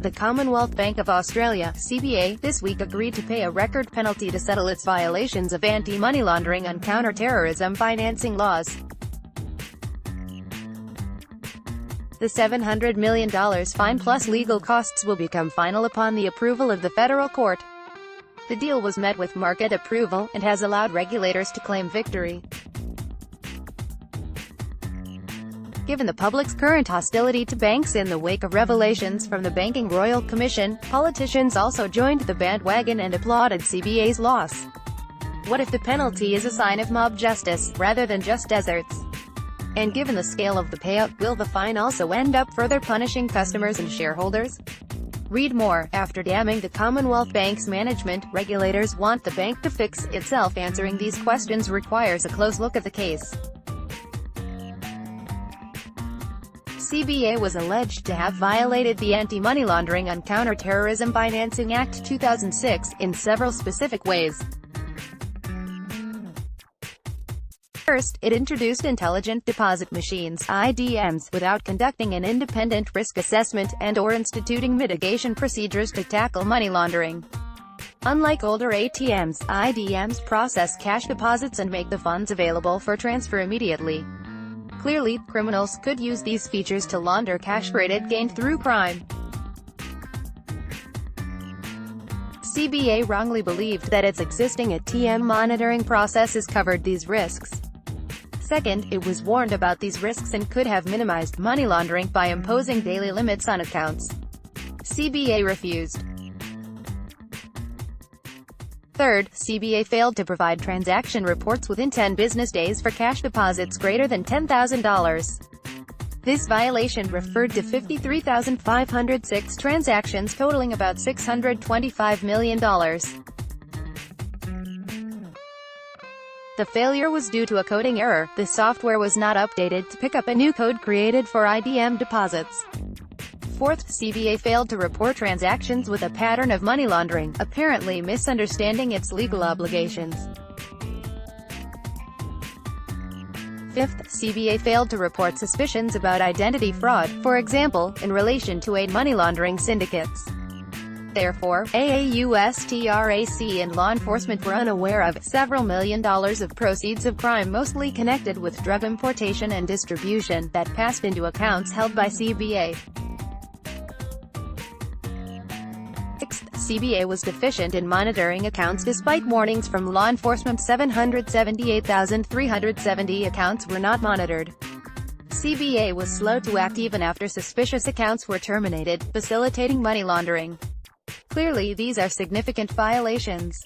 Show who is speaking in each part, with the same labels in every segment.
Speaker 1: The Commonwealth Bank of Australia (CBA) this week agreed to pay a record penalty to settle its violations of anti-money laundering and counter-terrorism financing laws. The $700 million fine plus legal costs will become final upon the approval of the federal court. The deal was met with market approval, and has allowed regulators to claim victory. Given the public's current hostility to banks in the wake of revelations from the Banking Royal Commission, politicians also joined the bandwagon and applauded CBA's loss. What if the penalty is a sign of mob justice, rather than just deserts? And given the scale of the payout, will the fine also end up further punishing customers and shareholders? Read more. After damning the Commonwealth Bank's management, regulators want the bank to fix itself. Answering these questions requires a close look at the case. CBA was alleged to have violated the Anti-Money Laundering and Counter-Terrorism Financing Act 2006, in several specific ways. First, it introduced intelligent deposit machines (IDMs) without conducting an independent risk assessment, and/or instituting mitigation procedures to tackle money laundering. Unlike older ATMs, IDMs process cash deposits and make the funds available for transfer immediately. Clearly, criminals could use these features to launder cash created gain through crime. CBA wrongly believed that its existing ATM monitoring processes covered these risks. Second, it was warned about these risks and could have minimized money laundering by imposing daily limits on accounts. CBA refused. Third, CBA failed to provide transaction reports within 10 business days for cash deposits greater than $10,000. This violation referred to 53,506 transactions totaling about $625 million. The failure was due to a coding error. The software was not updated to pick up a new code created for IDM deposits. Fourth, CBA failed to report transactions with a pattern of money laundering, apparently misunderstanding its legal obligations. Fifth, CBA failed to report suspicions about identity fraud, for example, in relation to aid money laundering syndicates. Therefore, AAUSTRAC and law enforcement were unaware of several $1 million of proceeds of crime mostly connected with drug importation and distribution, that passed into accounts held by CBA. Sixth, CBA was deficient in monitoring accounts despite warnings from law enforcement. 778,370 accounts were not monitored. CBA was slow to act even after suspicious accounts were terminated, facilitating money laundering. Clearly, these are significant violations.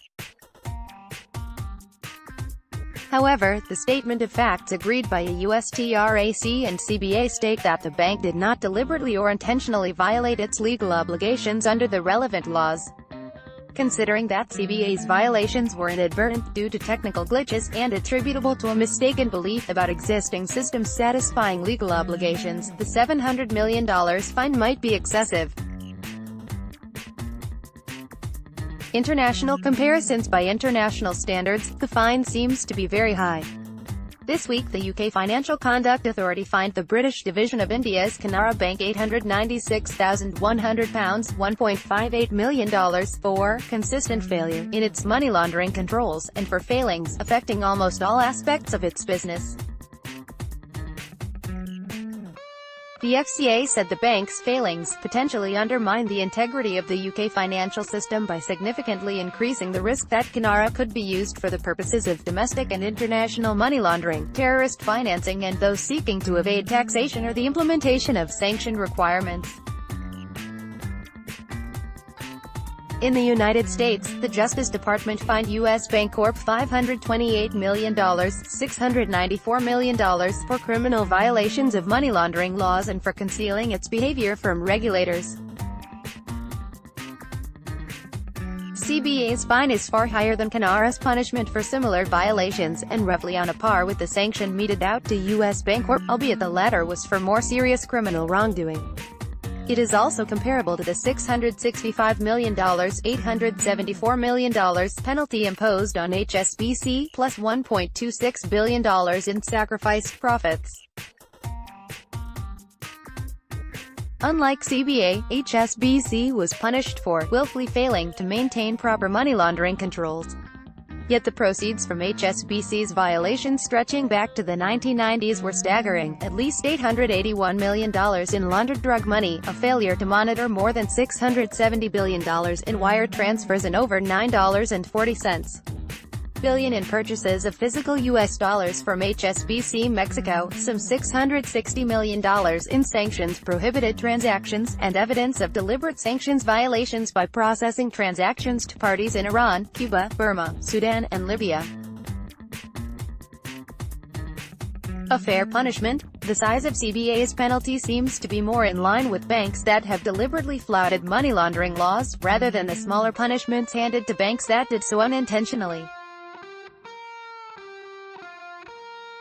Speaker 1: However, the statement of facts agreed by AUSTRAC and CBA state that the bank did not deliberately or intentionally violate its legal obligations under the relevant laws. Considering that CBA's violations were inadvertent, due to technical glitches, and attributable to a mistaken belief about existing systems satisfying legal obligations, the $700 million fine might be excessive. International comparisons. By international standards, the fine seems to be very high. This week, the UK Financial Conduct Authority fined the British division of India's Canara Bank £896,100 $1.58 million for consistent failure in its money laundering controls, and for failings affecting almost all aspects of its business. The FCA said the bank's failings potentially undermine the integrity of the UK financial system by significantly increasing the risk that Canara could be used for the purposes of domestic and international money laundering, terrorist financing, and those seeking to evade taxation or the implementation of sanction requirements. In the United States, the Justice Department fined U.S. Bancorp $528 million, $694 million, for criminal violations of money laundering laws and for concealing its behavior from regulators. CBA's fine is far higher than Canara's punishment for similar violations, and roughly on a par with the sanction meted out to U.S. Bancorp, albeit the latter was for more serious criminal wrongdoing. It is also comparable to the $665 million, $874 million penalty imposed on HSBC, plus $1.26 billion in sacrificed profits. Unlike CBA, HSBC was punished for willfully failing to maintain proper money laundering controls. Yet the proceeds from HSBC's violations stretching back to the 1990s were staggering, at least $881 million in laundered drug money, a failure to monitor more than $670 billion in wire transfers and over $9.40 billion in purchases of physical U.S. dollars from HSBC Mexico, some $660 million in sanctions-prohibited transactions, and evidence of deliberate sanctions violations by processing transactions to parties in Iran, Cuba, Burma, Sudan, and Libya. A fair punishment? The size of CBA's penalty seems to be more in line with banks that have deliberately flouted money laundering laws, rather than the smaller punishments handed to banks that did so unintentionally.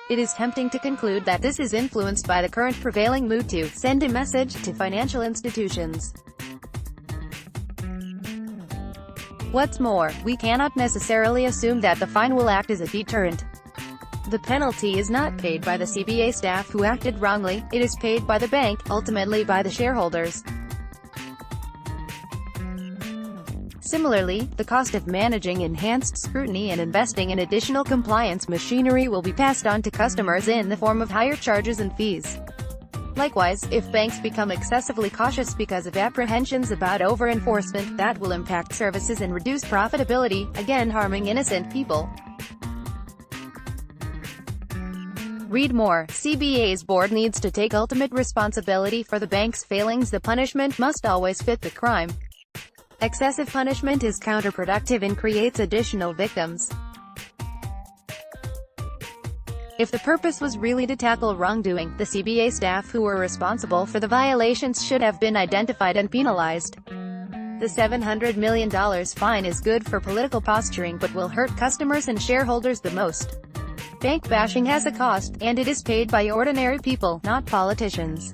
Speaker 1: It is tempting to conclude that this is influenced by the current prevailing mood to send a message to financial institutions. What's more, we cannot necessarily assume that the fine will act as a deterrent. The penalty is not paid by the CBA staff who acted wrongly, it is paid by the bank, ultimately by the shareholders. Similarly, the cost of managing enhanced scrutiny and investing in additional compliance machinery will be passed on to customers in the form of higher charges and fees. Likewise, if banks become excessively cautious because of apprehensions about over-enforcement, that will impact services and reduce profitability, again harming innocent people. Read more. CBA's board needs to take ultimate responsibility for the bank's failings. The punishment must always fit the crime. Excessive punishment is counterproductive and creates additional victims. If the purpose was really to tackle wrongdoing, the CBA staff who were responsible for the violations should have been identified and penalized. The $700 million fine is good for political posturing but will hurt customers and shareholders the most. Bank bashing has a cost, and it is paid by ordinary people, not politicians.